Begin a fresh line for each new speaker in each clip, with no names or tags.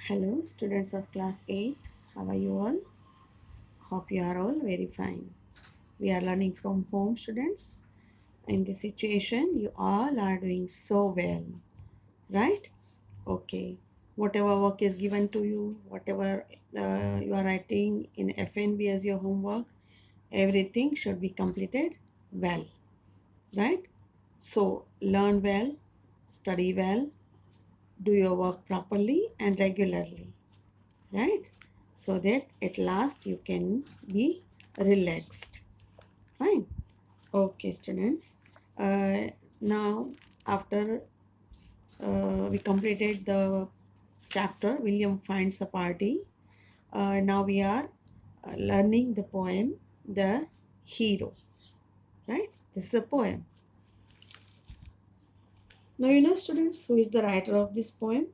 Hello, students of class 8th. How are you all? Hope you are all very fine. We are learning from home, students. In this situation, you all are doing so well, right? Okay. Whatever work is given to you, whatever you are writing in FNB as your homework, everything should be completed well, right? So, learn well, study well, do your work properly and regularly, right? So that at last you can be relaxed. Fine. Okay, students. Now, after we completed the chapter, William finds a party. Now we are learning the poem, The Hero. Right? This is a poem. Now, you know, students, who is the writer of this poem?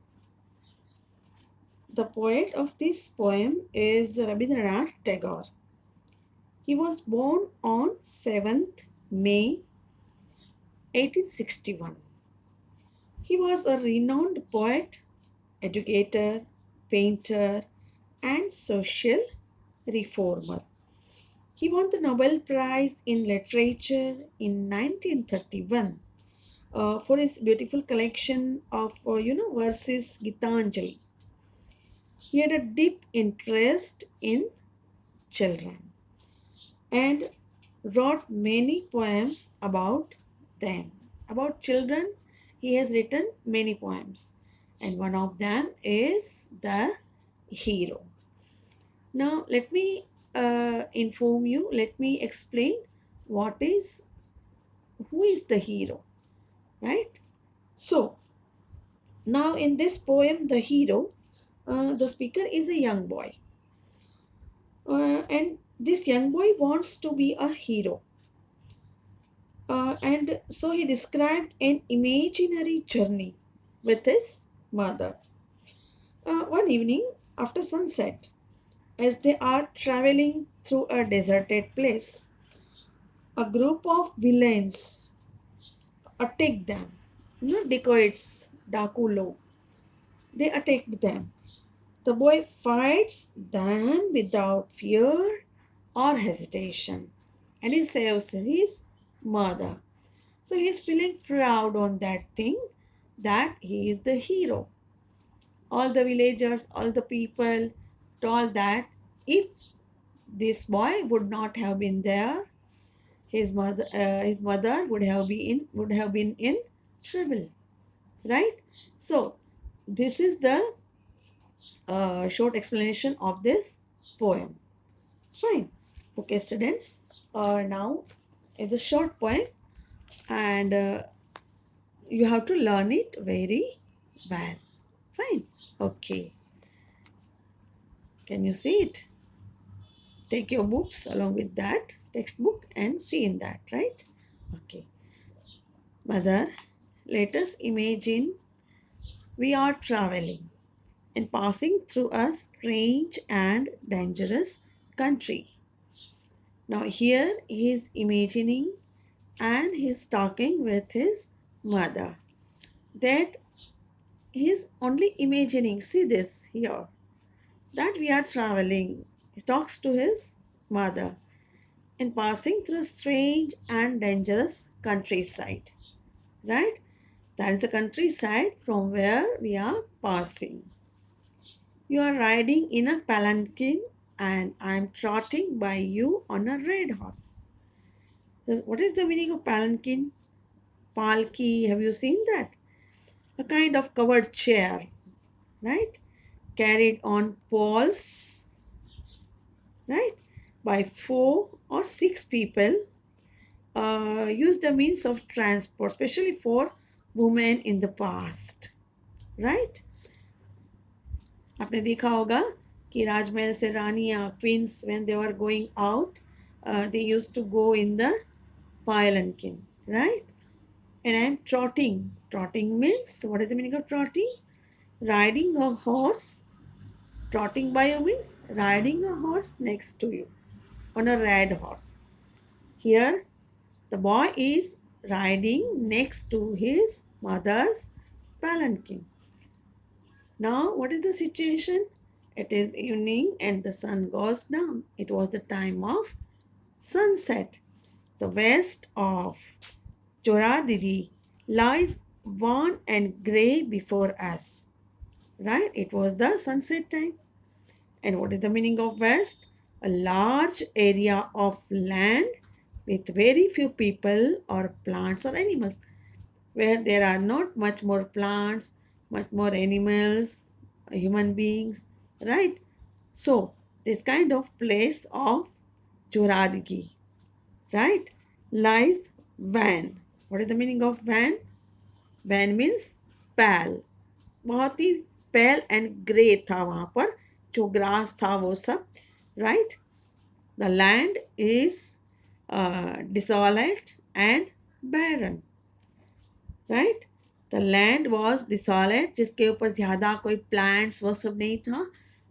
The poet of this poem is Rabindranath Tagore. He was born on 7th May 1861. He was a renowned poet, educator, painter, and social reformer. He won the Nobel Prize in Literature in 1931 for his beautiful collection of, verses Gitanjali. He had a deep interest in children and wrote many poems about them. About children, he has written many poems, and one of them is The Hero. Now, let me inform you, let me explain what is, who is the hero, right? So, now in this poem, The Hero, the speaker is a young boy, and this young boy wants to be a hero. And so he described an imaginary journey with his mother. One evening after sunset, as they are traveling through a deserted place, a group of villains attacked them. Dacoits, Dakulo. They attacked them. The boy fights them without fear or hesitation, and he saves his mother. So he is feeling proud on that thing that he is the hero. All the villagers, all the people told that if this boy would not have been there, his mother would have been in trouble, right? So this is the short explanation of this poem. Fine. Okay, students. Now it's a short poem, and you have to learn it very well. Fine. Okay. Can you see it? Take your books along with that textbook and see in that, right? Okay. Mother, let us imagine we are traveling and passing through a strange and dangerous country. Now, here he is imagining and he is talking with his mother. That he is only imagining. See this here. That we are traveling. He talks to his mother and passing through strange and dangerous countryside. Right? That is the countryside from where we are passing. You are riding in a palanquin and I am trotting by you on a red horse. What is the meaning of palanquin? Palki, have you seen that? A kind of covered chair, right? Carried on poles, right? By 4 or 6 people. Used a means of transport, especially for women in the past, right? आपने देखा होगा कि राजमहल से रानियां queen's when they were going out, they used to go in the palanquin, right? And I'm trotting. Trotting means, what is the meaning of trotting? Riding a horse. Trotting by you means riding a horse next to you on a red horse. Here the boy is riding next to his mother's palanquin. Now, what is the situation? It is evening and the sun goes down. It was the time of sunset. The west of Choradidi lies wan and grey before us. Right? It was the sunset time. And what is the meaning of west? A large area of land with very few people or plants or animals, where there are not much more plants, much more animals, human beings, right? So, this kind of place of Choradigi, right, lies van. What is the meaning of van? Van means pale. बहुत ही pale and grey था वहाँ पर, जो grass था वो सब, right? The land is desolate and barren, right? The land was desolate, जिसके ऊपर ज़्यादा कोई plants वो सब नहीं था,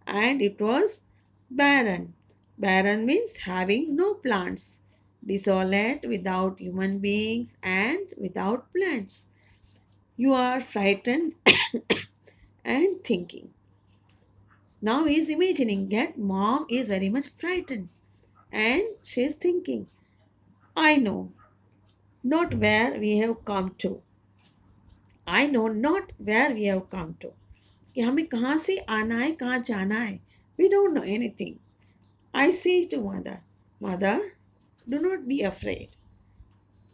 and it was barren. Barren means having no plants. Desolate, without human beings and without plants. You are frightened and thinking. Now he is imagining that mom is very much frightened and she is thinking, I know not where we have come to. I know not where we have come to. कि हमें कहाँ से आना है, कहाँ जाना है. We don't know anything. I say to mother, Mother, do not be afraid.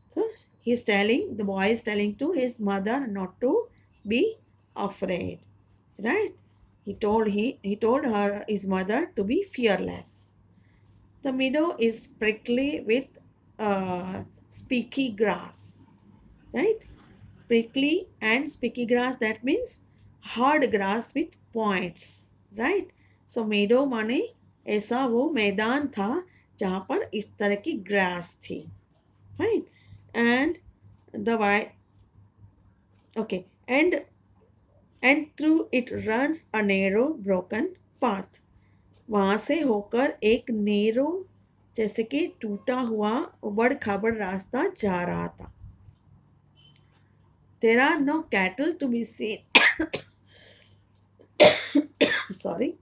So the boy is telling to his mother not to be afraid. Right? He told her, his mother, to be fearless. The meadow is prickly with spiky grass. Right? Prickly and spiky grass, that means hard grass with points. Right? So meadow माने ऐसा वो मैदान था जहाँ पर इस तरह की grass थी. Fine. And the white, okay, and through it runs a narrow broken path. वहां से होकर एक नेरो, जैसे कि टूटा हुआ उबड़ खाबड़ रास्ता जा रहा था. There are no cattle to be seen. Sorry.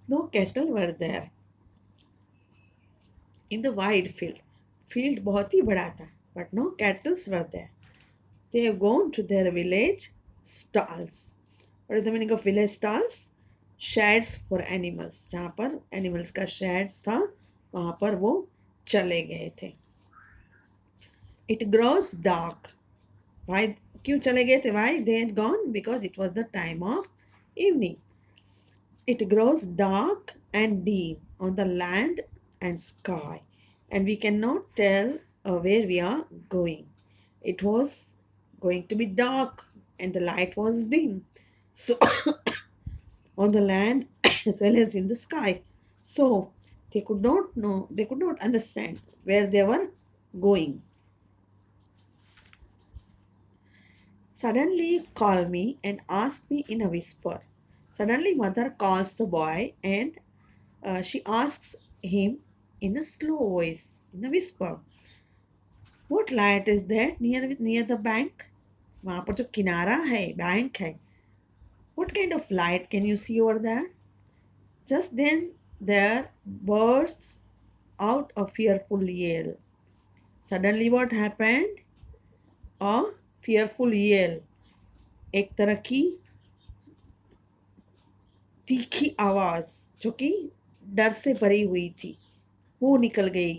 No cattle were there in the wide field. Field बहुत ही बड़ा था, but no cattle were there. They have gone to their village stalls. What is the meaning of village stalls? Sheds for animals. जहाँ पर animals का sheds था, वहाँ पर वो चले गए थे. It grows dark. Why? क्यों चले गए थे? Why they had gone? Because it was the time of evening. It grows dark and dim on the land and sky, and we cannot tell where we are going. It was going to be dark and the light was dim. So on the land as well as in the sky. So they could not know, they could not understand where they were going. Suddenly call me and ask me in a whisper. Suddenly mother calls the boy and she asks him in a slow voice, in a whisper. What light is that near the bank? वहाँ पर जो किनारा है, bank है. What kind of light can you see over there? Just then there bursts out a fearful yell. Suddenly what happened? A fearful yell. एक तरह की तीखी आवाज जो कि डर से भरी हुई थी, वो निकल गई.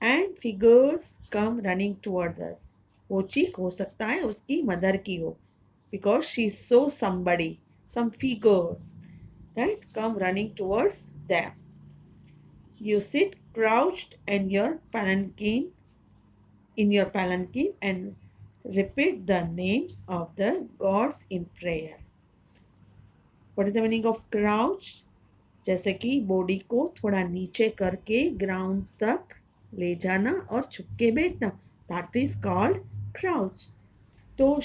And figures come running towards us. वो चीख हो सकता है उसकी मदर की हो, because she saw somebody, some figures, right, come running towards them. You sit crouched and in your palanquin and repeat the names of the gods in prayer. What is the meaning of crouch? जैसे कि body को थोड़ा नीचे करके ground तक ले जाना और छुप के बैठना, that is called crouch. So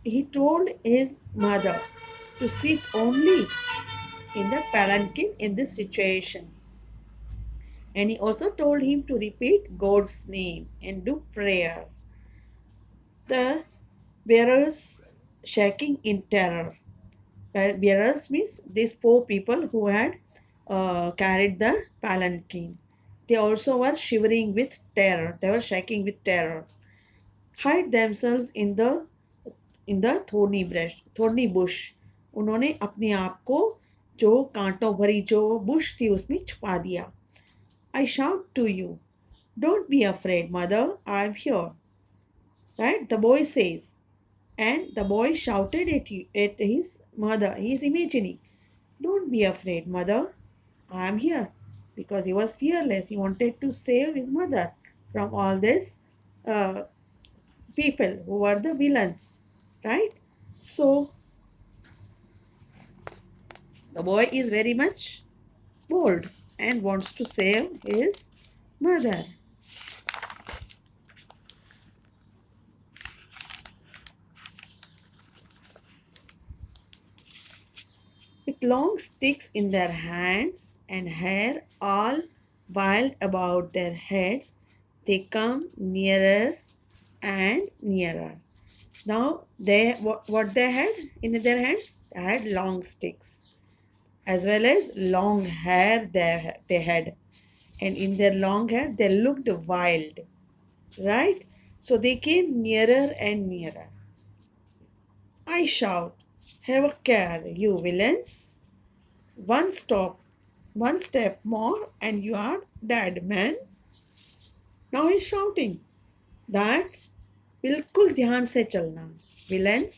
he told his mother to sit only in the palanquin in this situation, and he also told him to repeat God's name and do prayer. The bearers shaking in terror. Bearers means these four people who had carried the palanquin. They also were shivering with terror. They were shaking with terror. Hide themselves in the thorny bush. उन्होंने अपने आप को जो कांटों भरी जो Bush थी उसमें छुपा दिया. I shout to you, don't be afraid, mother, I'm here. Right? The boy says, and the boy shouted at his mother. He is imagining, don't be afraid, mother, I'm here. Because he was fearless. He wanted to save his mother from all these uh, people who were the villains. Right? So the boy is very much bold and wants to save his mother. With long sticks in their hands and hair all wild about their heads, they come nearer and nearer. Now, what they had in their hands? They had long sticks, as well as long hair they had. And in their long hair, they looked wild, right? So they came nearer and nearer. I shout, have a care, you villains. One stop, one step more, and you are dead, man. Now he's shouting that बिल्कुल ध्यान से चलना. Villains,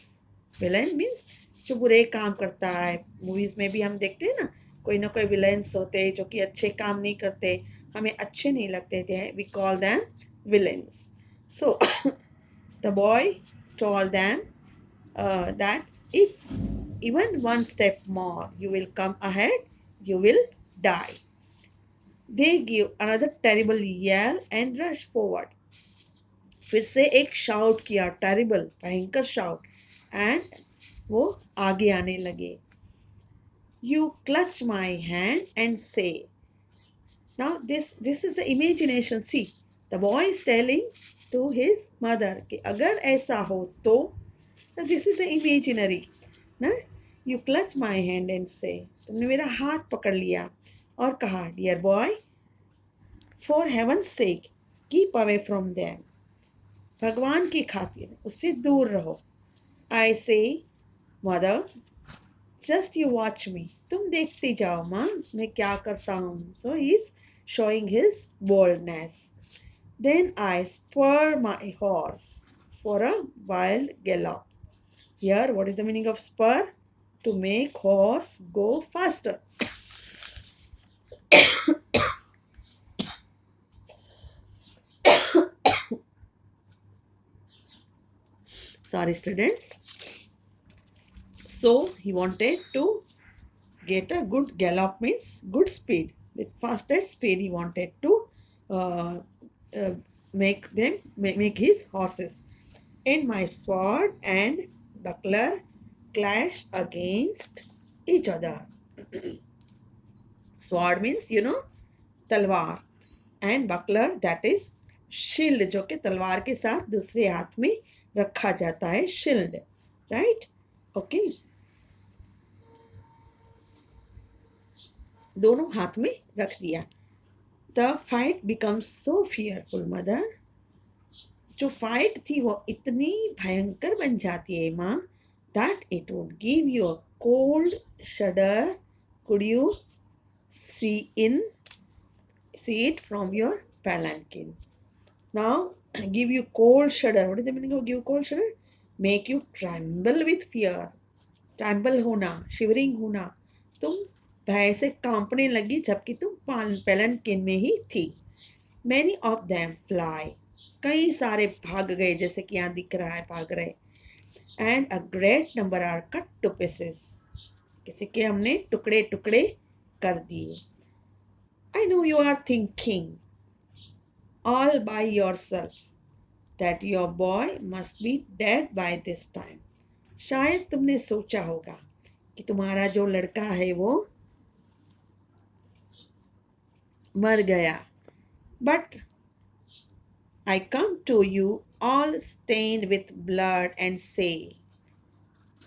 villain means जो बुरे काम करता है. Movies में भी हम देखते हैं ना कोई विलेंस होते हैं जो कि अच्छे काम नहीं करते, हमें अच्छे नहीं लगते थे. We call them villains. So the boy told them that if even one step more you will come ahead, you will die. They give another terrible yell and rush forward. फिर से एक शाउट किया, terrible, भयंकर shout, and वो आगे आने लगे. You clutch my hand and say. Now this is the imagination. See, the boy is telling to his mother कि अगर ऐसा हो तो, दिस इज द इमेजिनरी ना. You clutch my hand and say, तुमने मेरा हाथ पकड़ लिया और कहा, dear boy, for heaven's sake keep away from them. भगवान की खातिर उससे दूर रहो. I say, mother, just you watch me, तुम देखते जाओ माँ मैं क्या करता हूँ. So he is showing his boldness. Then I spur my horse for a wild gallop. Here, what is the meaning of spur? To make horse go faster. Sorry, students. So he wanted to get a good gallop, means good speed. With fastest speed, he wanted to uh, make his horses. And my sword and buckler clash against each other. Sword means तलवार, and buckler, that is shield, जो कि तलवार के साथ दूसरे हाथ में रखा जाता है, shield, right? Okay. दोनों हाथ में रख दिया. The fight becomes so fearful, mother. जो फाइट थी वो इतनी भयंकर बन जाती है माँ, that it would give you a cold shudder. Could you see it from your palanquin? Now, give you cold shudder. What is the meaning of give cold shudder? Make you tremble with fear. Tremble होना, shivering होना. तुम भय से कांपने लगी जबकि तुम palanquin में ही थी. Many of them fly. कई सारे भाग गए, जैसे कि यहाँ दिख रहा है, भाग रहे. And a great number are cut to pieces. किसी के हमने टुकड़े टुकड़े कर दिए. I know you are thinking, all by yourself that your boy must be dead by this time. शायद तुमने सोचा होगा कि तुम्हारा जो लड़का है वो मर गया. But I come to you all stained with blood and say,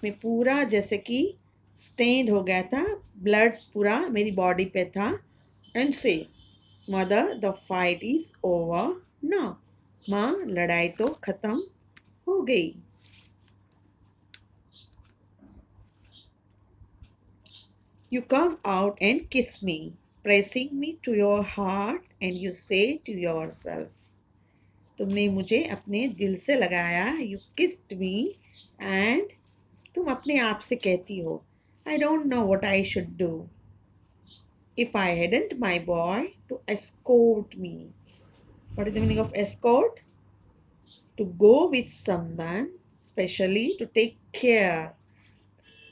मैं पूरा जैसे कि stained हो गया था, blood पूरा मेरी body पे था, and say, mother, the fight is over now. माँ, लड़ाई तो खत्म हो गई. You come out and kiss me, pressing me to your heart, and you say to yourself, तुमने मुझे अपने दिल से लगाया, you kissed me, and तुम अपने आप से कहती हो, I don't know what I should do if I hadn't my boy to escort me. What is the meaning of escort? To go with someone, specially to take care.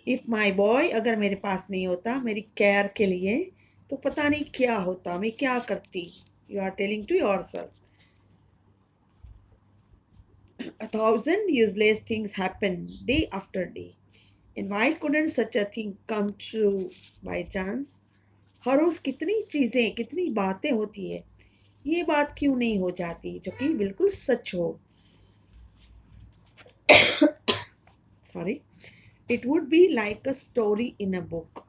If my boy अगर मेरे पास नहीं होता मेरी care के लिए, तो पता नहीं क्या होता, मैं क्या करती. You are telling to yourself. A thousand useless things happen day after day. And why couldn't such a thing come true by chance? हर रोज कितनी चीजें, कितनी बातें होती है, ये बात क्यों नहीं हो जाती जो कि बिल्कुल सच हो. Sorry. It would be like a story in a book.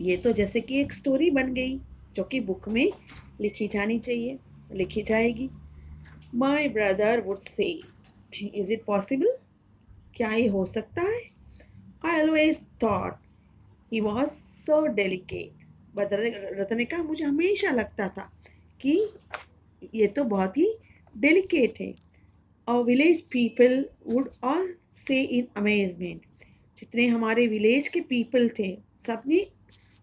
ये तो जैसे कि एक स्टोरी बन गई जो कि बुक में लिखी जानी चाहिए, लिखी जाएगी. My brother would say, is it possible? क्या ये हो सकता है? I always thought he was so delicate. रतन ने कहा, मुझे हमेशा लगता था कि ये तो बहुत ही डेलिकेट है. Our village people would all say in amazement. जितने हमारे विलेज के पीपल थे, सबने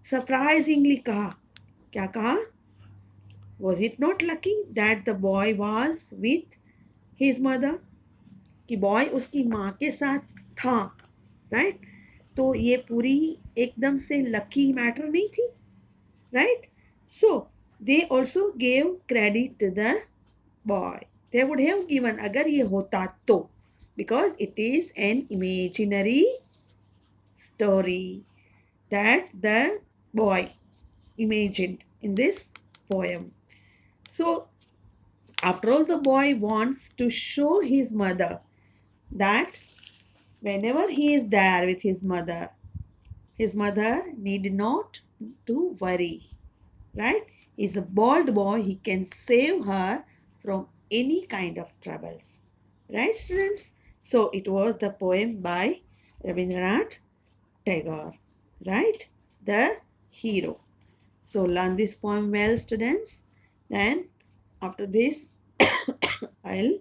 सरप्राइजिंगली कहा. क्या कहा? Was it not lucky that the boy was with his mother? कि बॉय उसकी माँ के साथ था, राइट? तो ये पूरी एकदम से लकी मैटर नहीं थी, right? So they also gave credit to the boy. They would have given अगर ये होता तो, because it is an imaginary story that the boy imagined in this poem. So after all, the boy wants to show his mother that whenever he is there with his mother need not to worry, right? He's a bold boy, he can save her from any kind of troubles, right, students? So it was the poem by Rabindranath Tagore, right? The hero. So learn this poem well, students. Then after this, I'll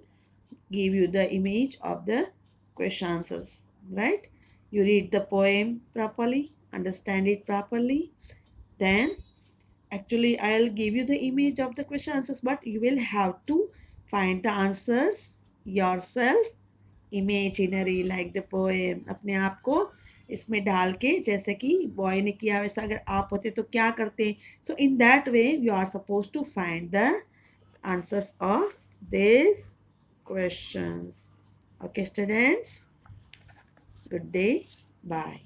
give you the image of the question answers, right? You read the poem properly, understand it properly. Then actually I'll give you the image of the question answers, but you will have to find the answers yourself, imaginary like the poem. अपने आप को इसमें डाल के, जैसे कि boy ने किया वैसा अगर आप होते तो क्या करते. So in that way you are supposed to find the answers of these questions. Okay, students. Good day. Bye.